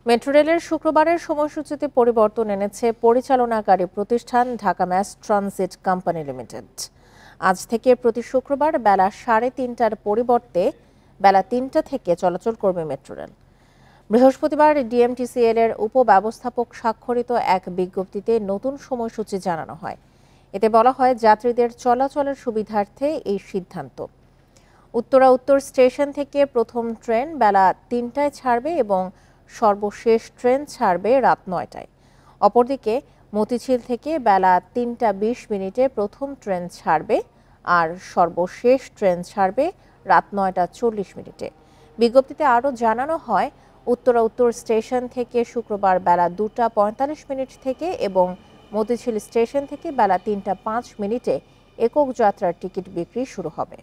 Metro রেলের শুক্রবারের সময়সূচিতে পরিবর্তন এনেছে পরিচালনাকারী প্রতিষ্ঠান Dhaka mass transit company limited. আজ থেকে প্রতি শুক্রবার বেলা 3:30টার পরিবর্তে বেলা 3টা থেকে চলাচল করবে মেট্রো রেল। বৃহস্পতিবার ডিএমটিসিএল এর উপব্যবস্থাপক স্বাক্ষরিত এক বিজ্ঞপ্তিতে নতুন সময়সূচি জানানো হয়। এতে বলা হয়, যাত্রীদের চলাচলের সুবিধার্থে এই সিদ্ধান্ত। উত্তরা উত্তর স্টেশন থেকে প্রথম ট্রেন বেলা 3টায় ছাড়বে এবং সর্বশেষ ট্রেন ছাড়বে রাত 9টায়। অপরদিকে মতিঝিল থেকে বেলা 3:20 প্রথম ট্রেন ছাড়বে আর সর্বশেষ ট্রেন ছাড়বে রাত 9:40। বিজ্ঞপ্তিতে আরও জানানো হয়, উত্তরা উত্তর স্টেশন থেকে শুক্রবার বেলা 2:45 থেকে এবং মতিঝিল স্টেশন থেকে বেলা 3:05 একক যাত্রার টিকিট বিক্রি শুরু হবে।